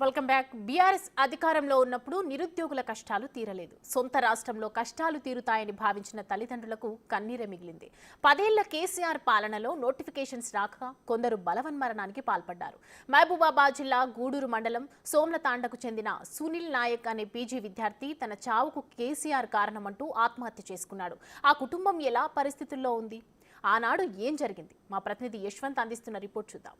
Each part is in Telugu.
Welcome back. బీఆర్ఎస్ అధికారంలో ఉన్నప్పుడు నిరుద్యోగుల కష్టాలు తీరలేదు. సొంత రాష్ట్రంలో కష్టాలు తీరుతాయని భావించిన తల్లిదండ్రులకు కన్నీరే మిగిలింది. 10 ఏళ్ల కేసీఆర్ పాలనలో నోటిఫికేషన్స్ రాక కొందరు బలవన్మరణానికి పాల్పడ్డారు. మహబూబాబాద్ జిల్లా గూడూరు మండలం సోమ్లతాండకు చెందిన సునీల్ నాయక్ అనే పీజీ విద్యార్థి తన చావుకు కేసీఆర్ కారణమంటూ ఆత్మహత్య చేసుకున్నాడు. ఆ కుటుంబం ఎలా పరిస్థితుల్లో ఉంది? ఆనాడు ఏం జరిగింది? మా ప్రతినిధి యశ్వంత్ అందిస్తున్న రిపోర్ట్ చూద్దాం.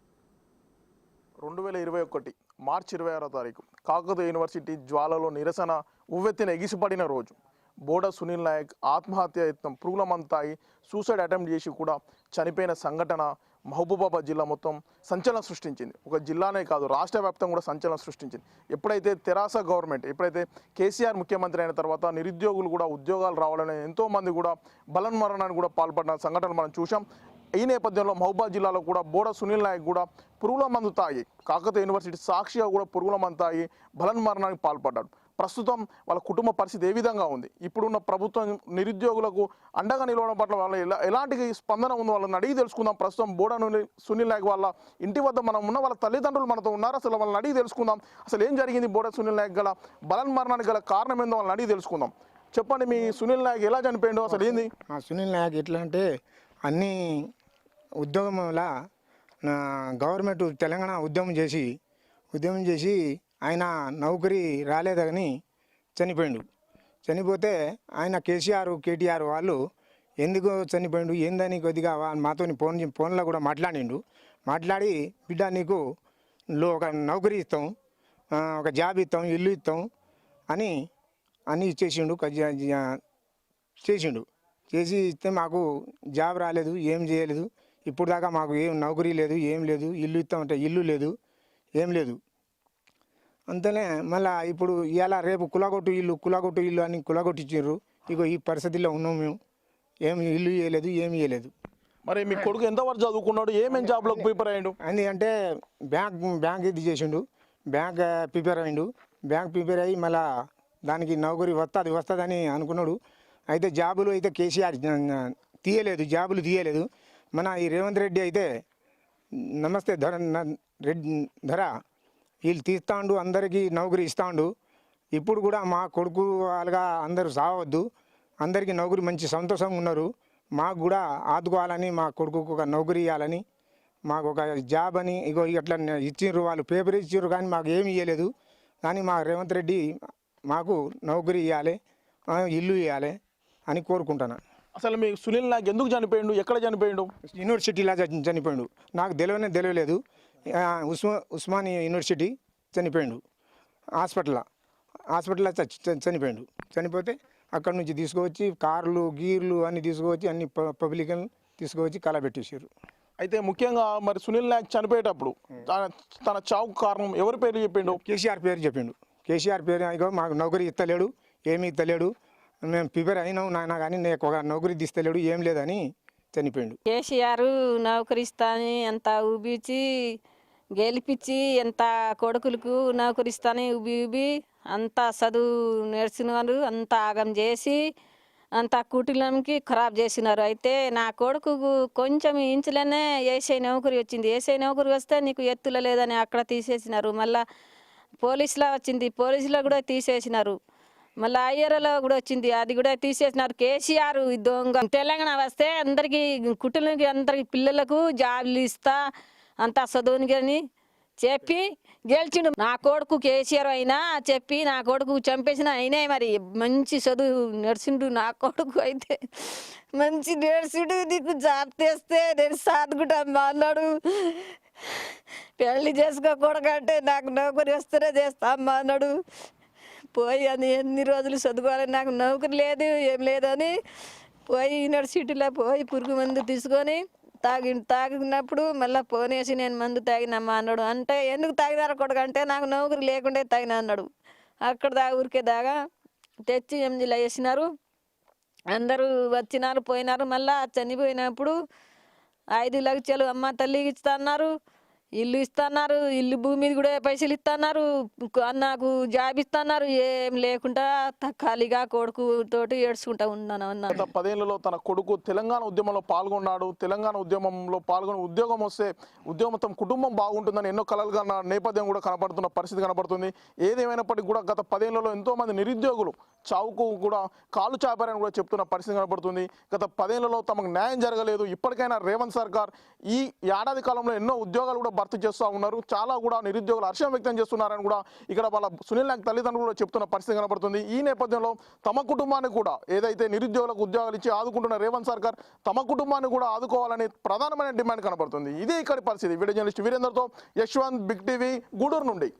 2021 మార్చి 26వ తారీఖు కాకతీయ యూనివర్సిటీ జ్వాలలో నిరసన ఉవ్వెత్తిన ఎగిసిపడిన రోజు. బోడ సునీల్ నాయక్ ఆత్మహత్య యత్నం పురుగుల మందు తాగి సూసైడ్ అటెంప్ట్ చేసి కూడా చనిపోయిన సంఘటన మహబూబాబాద్ జిల్లా మొత్తం సంచలనం సృష్టించింది. ఒక జిల్లానే కాదు, రాష్ట్ర వ్యాప్తంగా కూడా సంచలనం సృష్టించింది. ఎప్పుడైతే తెరాస గవర్నమెంట్, ఎప్పుడైతే కేసీఆర్ ముఖ్యమంత్రి అయిన తర్వాత నిరుద్యోగులు కూడా ఉద్యోగాలు రావాలని ఎంతోమంది కూడా బలన్మరణానికి కూడా పాల్పడిన సంఘటనలు మనం చూసాం. ఈ నేపథ్యంలో మహబూబాబాద్ జిల్లాలో కూడా బోడ సునీల్ నాయక్ కూడా పురుగుల మందు తాగి కాకతీయ యూనివర్సిటీ సాక్షిగా కూడా పురుగుల మందు తాగి బలన్మరణానికి పాల్పడ్డాడు. ప్రస్తుతం వాళ్ళ కుటుంబ పరిస్థితి ఏ విధంగా ఉంది? ఇప్పుడున్న ప్రభుత్వం నిరుద్యోగులకు అండగా నిలవడం పట్ల వాళ్ళ ఎలాంటి స్పందన ఉందో వాళ్ళని అడిగి తెలుసుకుందాం. ప్రస్తుతం బోడ సునీల్ నాయక్ వాళ్ళ ఇంటి వద్ద మనం ఉన్న వాళ్ళ తల్లిదండ్రులు మనతో ఉన్నారు. అసలు వాళ్ళని అడిగి తెలుసుకుందాం. అసలు ఏం జరిగింది? బోడ సునీల్ నాయక్ గల బలన్మరణానికి గల కారణం ఏందో వాళ్ళని అడిగి తెలుసుకుందాం. చెప్పండి, మీ సునీల్ నాయక్ ఎలా చనిపోయిండో అసలు ఏంది? సునీల్ నాయక్ ఎట్లా అంటే అన్ని ఉద్యోగంలా గవర్నమెంట్ తెలంగాణ ఉద్యమం చేసి ఆయన నౌకరీ రాలేదని చనిపోయిండు. చనిపోతే ఆయన కేటీఆర్ వాళ్ళు ఎందుకు చనిపోయిండు ఏందని కొద్దిగా మాతో ఫోన్లో కూడా మాట్లాడి బిడ్డ నీకు ఒక నౌకరీ ఇస్తాం, ఒక జాబ్ ఇస్తాం, ఇల్లు ఇస్తాం అని అన్నీ చేసి ఇస్తే మాకు జాబ్ రాలేదు, ఏం చేయలేదు. ఇప్పుడు దాకా మాకు ఏం నౌకరీ లేదు, ఏం లేదు. ఇల్లు ఇస్తామంటే ఇల్లు లేదు, ఏం లేదు. అంతనే మళ్ళీ ఇప్పుడు ఇలా రేపు కులగొట్టు ఇల్లు అని కులగొట్టించారు. ఇగో ఈ పరిస్థితిలో ఉన్నాం మేము. ఏమి ఇల్లు ఇవ్వలేదు, ఏమి ఇవ్వలేదు. మరి మీ కొడుకు ఎంతవరకు చదువుకున్నాడు? ఏమేమి జాబ్లోకి ప్రిపేర్ అయ్యాడు? అని అంటే బ్యాంక్ ఇది చేసిండు, బ్యాంక్ ప్రిపేర్ అయ్యిండు. బ్యాంక్ ప్రిపేర్ అయ్యి మళ్ళీ దానికి నౌకరీ వస్తుందని అనుకున్నాడు. అయితే జాబులు అయితే కేసీఆర్ జాబులు తీయలేదు. మన ఈ రేవంత్ రెడ్డి అయితే నమస్తే ధర వీళ్ళు తీస్తాండు, అందరికీ నౌకరీ ఇస్తాండు. ఇప్పుడు కూడా మా కొడుకు వాళ్ళగా అందరూ సావద్దు, అందరికీ నౌకరీ మంచి సంతోషంగా ఉన్నారు. మాకు కూడా ఆదుకోవాలని, మా కొడుకుకు ఒక నౌకరీ ఇవ్వాలని, మాకు ఒక జాబ్ అని ఇగో ఇట్లా ఇచ్చిండ్రు. వాళ్ళు పేపర్ ఇచ్చిండ్రు కానీ మాకు ఏమి ఇవ్వలేదు. కానీ మా రేవంత్ రెడ్డి మాకు నౌకరీ ఇవ్వాలి, ఇల్లు ఇవ్వాలి అని కోరుకుంటున్నాను. అసలు మీ సునీల్ నాయక్ ఎందుకు చనిపోయిండు? ఎక్కడ చనిపోయిండు? యూనివర్సిటీలో చనిపోయిండు. నాకు తెలియలేదు. ఉస్మానియా యూనివర్సిటీ చనిపోయిండు. హాస్పిటల్లో చనిపోయిండు. చనిపోతే అక్కడ నుంచి తీసుకువచ్చి కార్లు గీర్లు అన్నీ తీసుకువచ్చి అన్ని పబ్లిక్ని తీసుకువచ్చి కలబెట్టేసారు. అయితే ముఖ్యంగా మరి సునీల్ నాయక్ చనిపోయేటప్పుడు తన చావుకు కారణం ఎవరి పేరు చెప్పిండు? కేసీఆర్ పేరు చెప్పిండు. కేసీఆర్ పేరు ఇగో మాకు నౌకరీ ఇస్తలేడు, ఏమీ ఇస్తలేడు, మేము ప్రిపేర్ అయినాం నాయన కానీ నాకు ఒక నౌకరీ తీస్తలేడు, ఏం లేదని చనిపోయిండు. కేసీఆర్ నౌకరీ ఇస్తాని అంత ఊబిచ్చి గెలిపించి ఎంత కొడుకులకు నౌకరీ ఇస్తాని ఊబి అంత చదువు నేర్చుకున్నారు, అంత ఆగం చేసి అంత కుటుంబానికి ఖరాబ్ చేసినారు. అయితే నా కొడుకు కొంచెం ఇంచులోనే ఏసఐ నౌకరీ వచ్చింది. ఏసఐ నౌకరీ వస్తే నీకు ఎత్తుల లేదని అక్కడ తీసేసినారు. మళ్ళీ పోలీసులో వచ్చింది, పోలీసులో కూడా తీసేసినారు. మళ్ళీ అయ్యరలో కూడా వచ్చింది, అది కూడా తీసేసినారు. కేసీఆర్ దొంగ. తెలంగాణ వస్తే అందరికీ కుటుంబానికి అందరికి పిల్లలకు జాబులు ఇస్తా అంత చదువునికి అని చెప్పి గెలిచిండు. నా కొడుకు కేసీఆర్ అయినా చెప్పి నా కొడుకు చంపేసిన అయినా మరి మంచి చదువు నడిచిండు. నా కొడుకు అయితే మంచి నడిచిండు. నీకు జాబ్ తెస్తే నేను సాదుకుంటా అన్నాడు. పెళ్లి చేసుకోకూడకంటే నాకు నౌకరీ వస్తేనే చేస్తా అమ్మా అన్నాడు. పోయి అని ఎన్ని రోజులు చదువుకోవాలి, నాకు నౌకరీ లేదు, ఏం లేదని పోయి యూనివర్సిటీలో పోయి పురుగు మందు తీసుకొని తాగినప్పుడు మళ్ళీ పోనేసి నేను మందు తాగినమ్మా అన్నాడు. అంటే ఎందుకు తాగినారు కొడుకంటే నాకు నౌకరీ లేకుండే తాగినా అన్నాడు. అక్కడ ఊరికే దాగా తెచ్చి ఎంజీలో వేసినారు. అందరూ వచ్చినారు, పోయినారు. మళ్ళీ చనిపోయినప్పుడు 5 లక్షలు అమ్మ తల్లికి ఇస్తా అన్నారు. ఇల్లు ఇస్తున్నారు, ఇల్లు భూమి మీద కూడా పైసలు ఇస్తున్నారు, నాకు జాబ్ ఇస్తున్నారు. ఏం లేకుండా ఖాళీగా కొడుకు తోటి ఏడ్చుకుంటా ఉన్నాను అన్న. గత 10 ఏళ్లలో తన కొడుకు తెలంగాణ ఉద్యమంలో పాల్గొన్నాడు. తెలంగాణ ఉద్యమంలో పాల్గొని ఉద్యోగం వస్తే ఉద్యోగం కుటుంబం బాగుంటుందని ఎన్నో కలలు కన్న నేపథ్యం కూడా కనబడుతున్న పరిస్థితి కనబడుతుంది. ఏదేమైనప్పటికీ కూడా గత 10 ఏళ్లలో ఎంతో మంది నిరుద్యోగులు చావుకు కూడా కాలు చాపారని కూడా చెప్తున్న పరిస్థితి కనబడుతుంది. గత 10 ఏళ్లలో తమకు న్యాయం జరగలేదు. ఇప్పటికైనా రేవంత్ సర్కార్ ఈ ఏడాది కాలంలో ఎన్నో ఉద్యోగాలు కూడా భర్తీ చేస్తూ ఉన్నారు. చాలా కూడా నిరుద్యోగులు హర్షం వ్యక్తం చేస్తున్నారని కూడా ఇక్కడ వాళ్ళ సునీల్ నాయక్ తల్లిదండ్రులు కూడా చెప్తున్న పరిస్థితి కనబడుతుంది. ఈ నేపథ్యంలో తమ కుటుంబాన్ని కూడా ఏదైతే నిరుద్యోగులకు ఉద్యోగాలు ఇచ్చి ఆదుకుంటున్న రేవంత్ సర్కార్ తమ కుటుంబాన్ని కూడా ఆదుకోవాలని ప్రధానమైన డిమాండ్ కనబడుతుంది. ఇదే ఇక్కడి పరిస్థితి. వీడియో జర్నలిస్ట్ వీరేందర్తో యశ్వంత్, బిగ్ టీవీ, గూడూరు నుండి.